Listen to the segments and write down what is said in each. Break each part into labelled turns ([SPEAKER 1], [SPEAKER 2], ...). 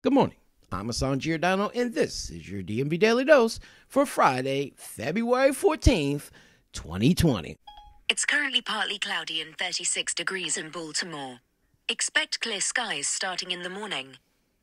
[SPEAKER 1] Good morning. I'm Hassan Giordano, and this is your DMV Daily Dose for Friday, February 14th, 2020.
[SPEAKER 2] It's currently partly cloudy and 36 degrees in Baltimore. Expect clear skies starting in the morning.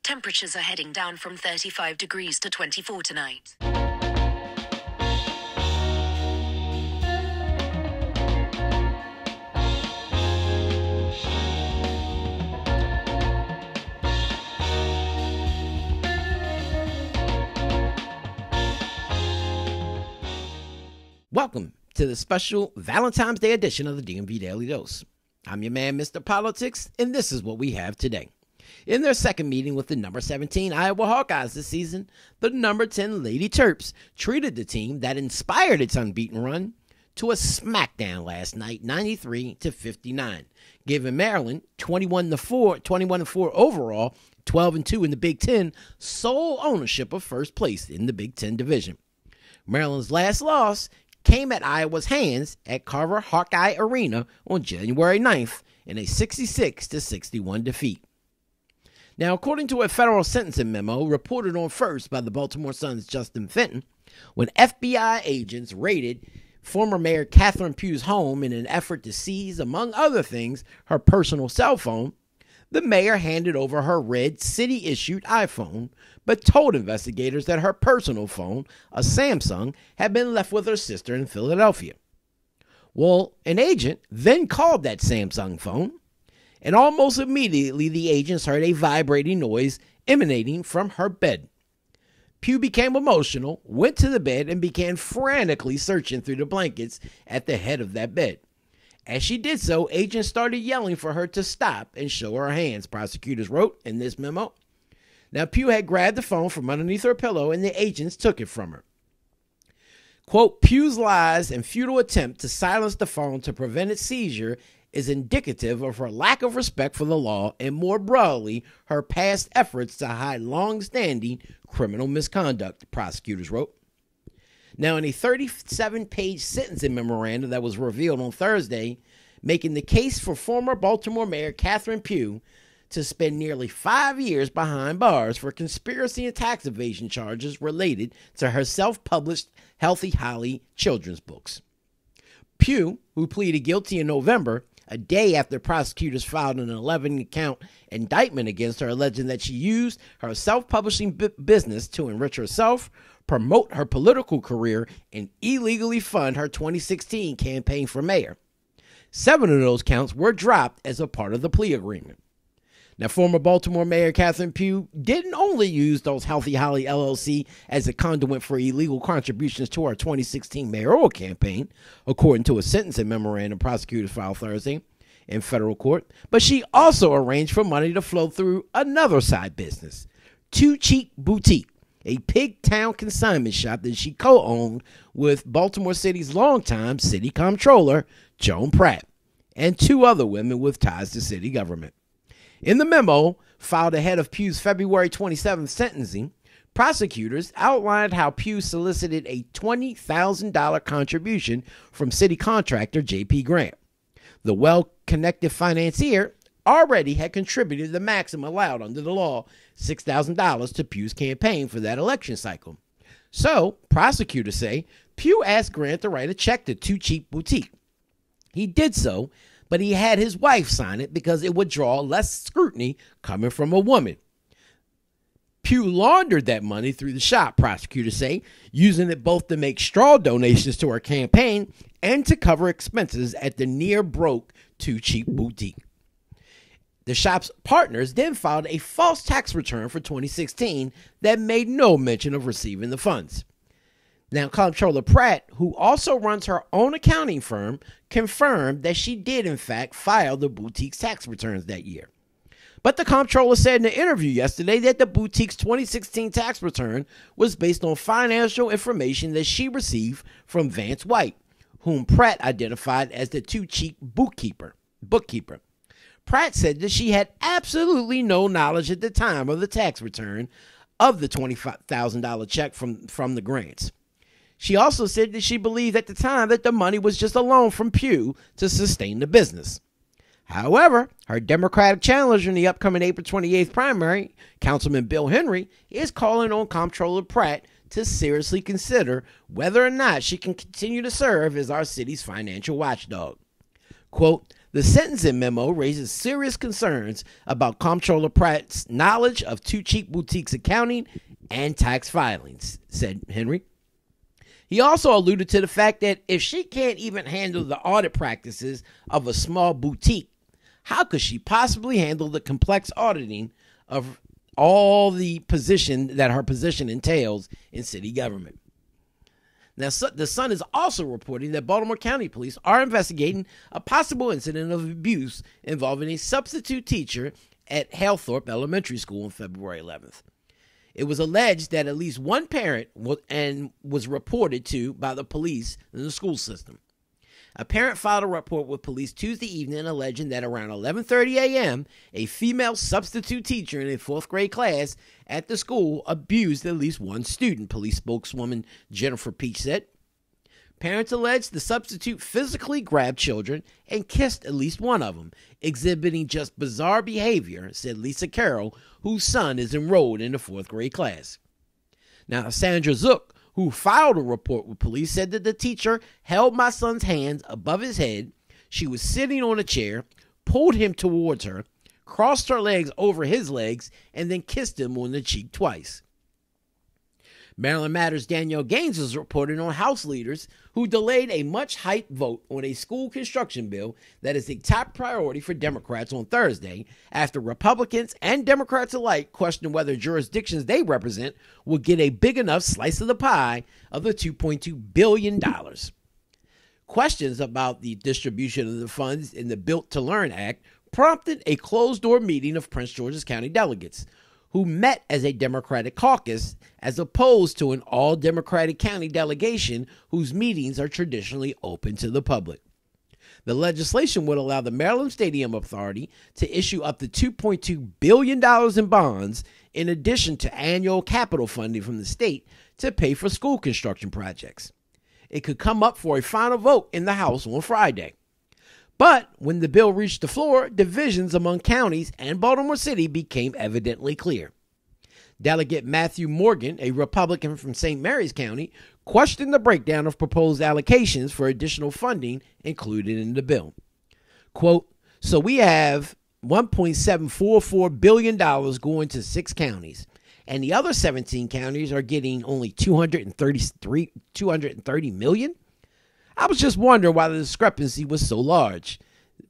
[SPEAKER 2] Temperatures are heading down from 35 degrees to 24 tonight.
[SPEAKER 1] Welcome to the special Valentine's Day edition of the DMV Daily Dose. I'm your man, Mr. Politics, and this is what we have today. In their second meeting with the number 17 Iowa Hawkeyes this season, the number 10 Lady Terps treated the team that inspired its unbeaten run to a smackdown last night, 93-59, giving Maryland 21-4 overall, 12-2 in the Big Ten, sole ownership of first place in the Big Ten division. Maryland's last loss came at Iowa's hands at Carver Hawkeye Arena on January 9th in a 66-61 defeat. Now, according to a federal sentencing memo reported on First by the Baltimore Sun's Justin Fenton, when FBI agents raided former Mayor Catherine Pugh's home in an effort to seize, among other things, her personal cell phone, the mayor handed over her red city-issued iPhone, but told investigators that her personal phone, a Samsung, had been left with her sister in Philadelphia. Well, an agent then called that Samsung phone, and almost immediately the agents heard a vibrating noise emanating from her bed. Pugh became emotional, went to the bed, and began frantically searching through the blankets at the head of that bed. As she did so, agents started yelling for her to stop and show her hands, prosecutors wrote in this memo. Now, Pugh had grabbed the phone from underneath her pillow, and the agents took it from her. Quote, Pugh's lies and futile attempt to silence the phone to prevent its seizure is indicative of her lack of respect for the law and, more broadly, her past efforts to hide long-standing criminal misconduct, prosecutors wrote. Now, in a 37-page sentencing memorandum that was revealed on Thursday, making the case for former Baltimore Mayor Catherine Pugh to spend nearly 5 years behind bars for conspiracy and tax evasion charges related to her self-published Healthy Holly children's books. Pugh, who pleaded guilty in November, a day after prosecutors filed an 11-count indictment against her, alleging that she used her self-publishing business to enrich herself, promote her political career, and illegally fund her 2016 campaign for mayor. 7 of those counts were dropped as a part of the plea agreement. Now, former Baltimore Mayor Catherine Pugh didn't only use those Healthy Holly LLC as a conduit for illegal contributions to her 2016 mayoral campaign, according to a sentencing memorandum prosecutors filed Thursday in federal court, but she also arranged for money to flow through another side business, Too Cheap Boutique, a Pigtown consignment shop that she co-owned with Baltimore City's longtime city comptroller, Joan Pratt, and 2 other women with ties to city government. In the memo, filed ahead of Pugh's February 27th sentencing, prosecutors outlined how Pugh solicited a $20,000 contribution from city contractor J.P. Grant. The well-connected financier already had contributed the maximum allowed under the law, $6,000, to Pugh's campaign for that election cycle. So, prosecutors say, Pugh asked Grant to write a check to Too Cheap Boutique. He did so, but he had his wife sign it because it would draw less scrutiny coming from a woman. Pugh laundered that money through the shop, prosecutors say, using it both to make straw donations to her campaign and to cover expenses at the near-broke Too Cheap Boutique. The shop's partners then filed a false tax return for 2016 that made no mention of receiving the funds. Now, Comptroller Pratt, who also runs her own accounting firm, confirmed that she did, in fact, file the boutique's tax returns that year. But the comptroller said in an interview yesterday that the boutique's 2016 tax return was based on financial information that she received from Vance White, whom Pratt identified as the Too Cheap bookkeeper. Pratt said that she had absolutely no knowledge at the time of the tax return of the $25,000 check from the grants. She also said that she believed at the time that the money was just a loan from Pugh to sustain the business. However, her Democratic challenger in the upcoming April 28th primary, Councilman Bill Henry, is calling on Comptroller Pratt to seriously consider whether or not she can continue to serve as our city's financial watchdog. Quote, the sentencing memo raises serious concerns about Comptroller Pratt's knowledge of Two Cheap Boutiques accounting and tax filings, said Henry. He also alluded to the fact that if she can't even handle the audit practices of a small boutique, how could she possibly handle the complex auditing of all the position that her position entails in city government? Now, the Sun is also reporting that Baltimore County Police are investigating a possible incident of abuse involving a substitute teacher at Halethorpe Elementary School on February 11th. It was alleged that at least one parent was reported to by the police in the school system. A parent filed a report with police Tuesday evening alleging that around 11:30 a.m., a female substitute teacher in a fourth grade class at the school abused at least one student, police spokeswoman Jennifer Peach said. Parents alleged the substitute physically grabbed children and kissed at least one of them, exhibiting just bizarre behavior, said Lisa Carroll, whose son is enrolled in the fourth grade class. Now, Sandra Zook, who filed a report with police, said that the teacher held my son's hands above his head. She was sitting on a chair, pulled him towards her, crossed her legs over his legs, and then kissed him on the cheek twice. Maryland Matters' Danielle Gaines is reporting on House leaders who delayed a much-hyped vote on a school construction bill that is a top priority for Democrats on Thursday after Republicans and Democrats alike questioned whether jurisdictions they represent will get a big enough slice of the pie of the $2.2 billion. Questions about the distribution of the funds in the Built to Learn Act prompted a closed-door meeting of Prince George's County delegates, who met as a Democratic caucus as opposed to an all-Democratic county delegation whose meetings are traditionally open to the public. The legislation would allow the Maryland Stadium Authority to issue up to $2.2 billion in bonds in addition to annual capital funding from the state to pay for school construction projects. It could come up for a final vote in the House on Friday. But when the bill reached the floor, divisions among counties and Baltimore City became evidently clear. Delegate Matthew Morgan, a Republican from St. Mary's County, questioned the breakdown of proposed allocations for additional funding included in the bill. Quote, so we have $1.744 billion going to 6 counties, and the other 17 counties are getting only $230 million? I was just wondering why the discrepancy was so large,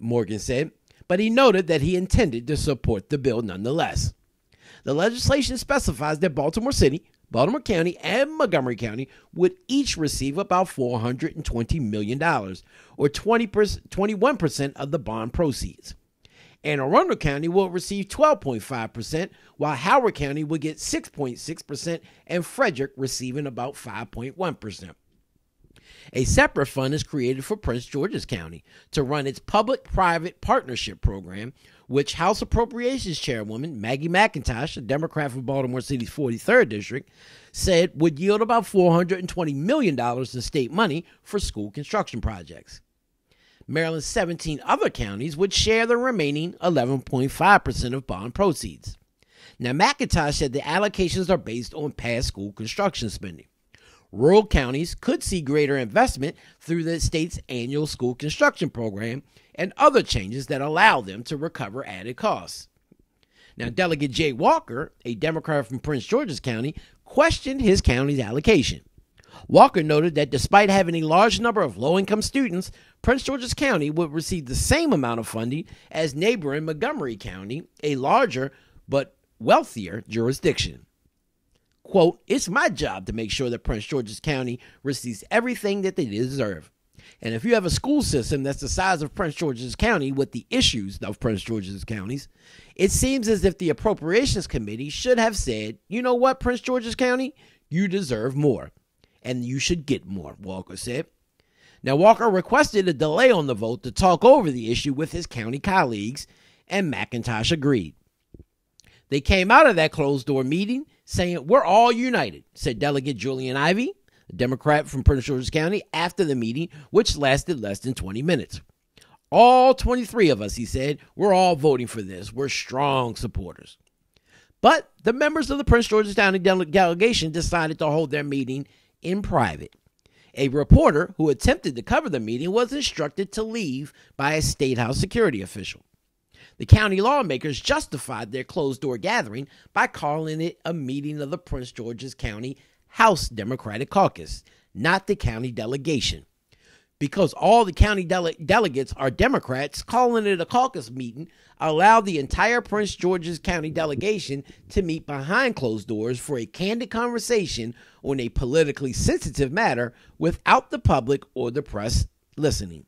[SPEAKER 1] Morgan said, but he noted that he intended to support the bill nonetheless. The legislation specifies that Baltimore City, Baltimore County, and Montgomery County would each receive about $420 million, or 21% of the bond proceeds. Anne Arundel County will receive 12.5%, while Howard County will get 6.6%, and Frederick receiving about 5.1%. A separate fund is created for Prince George's County to run its public-private partnership program, which House Appropriations Chairwoman Maggie McIntosh, a Democrat from Baltimore City's 43rd District, said would yield about $420 million in state money for school construction projects. Maryland's 17 other counties would share the remaining 11.5% of bond proceeds. Now, McIntosh said the allocations are based on past school construction spending. Rural counties could see greater investment through the state's annual school construction program and other changes that allow them to recover added costs. Now, Delegate Jay Walker, a Democrat from Prince George's County, questioned his county's allocation. Walker noted that despite having a large number of low-income students, Prince George's County would receive the same amount of funding as neighboring Montgomery County, a larger but wealthier jurisdiction. Quote, it's my job to make sure that Prince George's County receives everything that they deserve. And if you have a school system that's the size of Prince George's County with the issues of Prince George's counties, it seems as if the Appropriations Committee should have said, you know what, Prince George's County, you deserve more. And you should get more, Walker said. Now, Walker requested a delay on the vote to talk over the issue with his county colleagues, and McIntosh agreed. They came out of that closed-door meeting saying, we're all united, said Delegate Julian Ivey, a Democrat from Prince George's County, after the meeting, which lasted less than 20 minutes. All 23 of us, he said, we're all voting for this. We're strong supporters. But the members of the Prince George's County delegation decided to hold their meeting in private. A reporter who attempted to cover the meeting was instructed to leave by a State House security official. The county lawmakers justified their closed-door gathering by calling it a meeting of the Prince George's County House Democratic Caucus, not the county delegation. Because all the county delegates are Democrats, calling it a caucus meeting allowed the entire Prince George's County delegation to meet behind closed doors for a candid conversation on a politically sensitive matter without the public or the press listening.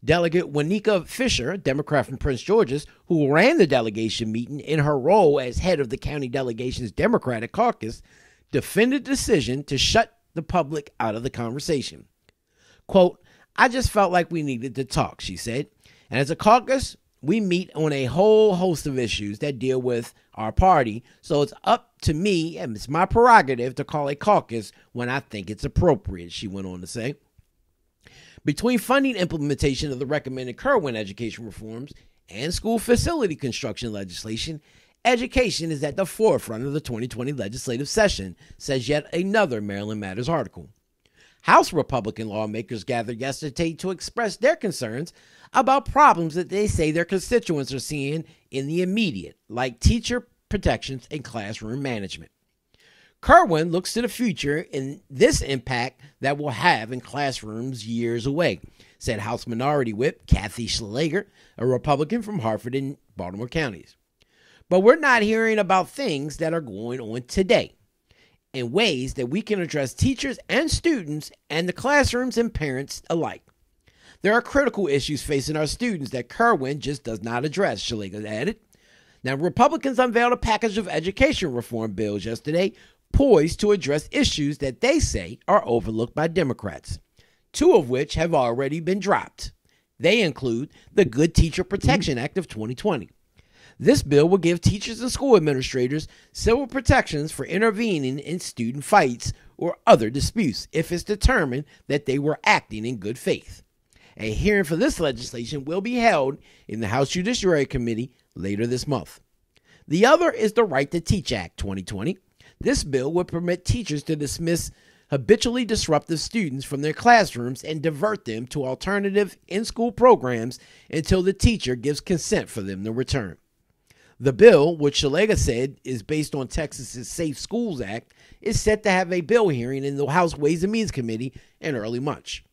[SPEAKER 1] Delegate Wanika Fisher, Democrat from Prince George's, who ran the delegation meeting in her role as head of the county delegation's Democratic caucus, defended the decision to shut the public out of the conversation. Quote, I just felt like we needed to talk, she said. And as a caucus, we meet on a whole host of issues that deal with our party. So it's up to me, and it's my prerogative to call a caucus when I think it's appropriate, she went on to say. Between funding implementation of the recommended Kerwin education reforms and school facility construction legislation, education is at the forefront of the 2020 legislative session, says yet another Maryland Matters article. House Republican lawmakers gathered yesterday to express their concerns about problems that they say their constituents are seeing in the immediate, like teacher protections and classroom management. Kerwin looks to the future in this impact that will have in classrooms years away, said House Minority Whip Kathy Schlager, a Republican from Hartford and Baltimore counties. But we're not hearing about things that are going on today in ways that we can address teachers and students and the classrooms and parents alike. There are critical issues facing our students that Kerwin just does not address, Schlager added. Now, Republicans unveiled a package of education reform bills yesterday poised to address issues that they say are overlooked by Democrats, two of which have already been dropped. They include the Good Teacher Protection Act of 2020. This bill will give teachers and school administrators civil protections for intervening in student fights or other disputes if it's determined that they were acting in good faith. A hearing for this legislation will be held in the House Judiciary Committee later this month. The other is the Right to Teach Act 2020. This bill would permit teachers to dismiss habitually disruptive students from their classrooms and divert them to alternative in-school programs until the teacher gives consent for them to return. The bill, which Schlager said is based on Texas's Safe Schools Act, is set to have a bill hearing in the House Ways and Means Committee in early March.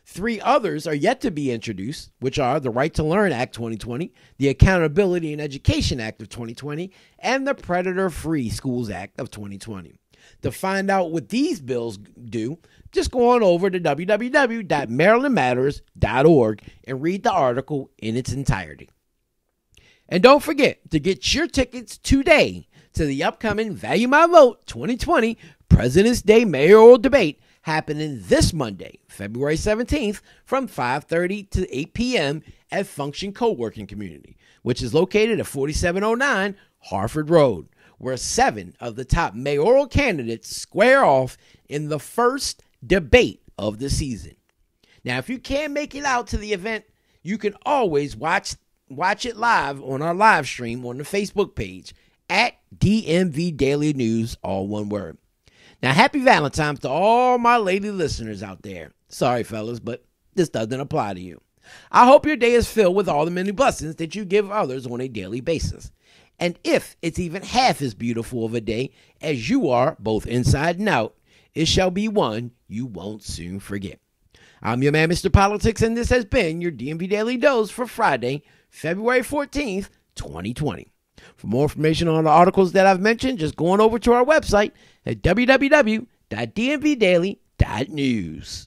[SPEAKER 1] Three others are yet to be introduced, which are the Right to Learn Act 2020, the Accountability in Education Act of 2020, and the Predator-Free Schools Act of 2020. To find out what these bills do, just go on over to www.marylandmatters.org and read the article in its entirety. And don't forget to get your tickets today to the upcoming Value My Vote 2020 President's Day mayoral debate happening this Monday, February 17th from 5:30 to 8 p.m. at Function Co-working Community, which is located at 4709 Harford Road, where 7 of the top mayoral candidates square off in the first debate of the season. Now, if you can't make it out to the event, you can always watch it live on our live stream on the Facebook page at DMVDailyNews, all one word. Now, happy Valentine's to all my lady listeners out there. Sorry, fellas, but this doesn't apply to you. I hope your day is filled with all the many blessings that you give others on a daily basis. And if it's even half as beautiful of a day as you are, both inside and out, it shall be one you won't soon forget. I'm your man, Mr. Politics, and this has been your DMV Daily Dose for Friday, February 14th, 2020. For more information on the articles that I've mentioned, just go on over to our website at www.dmvdaily.news.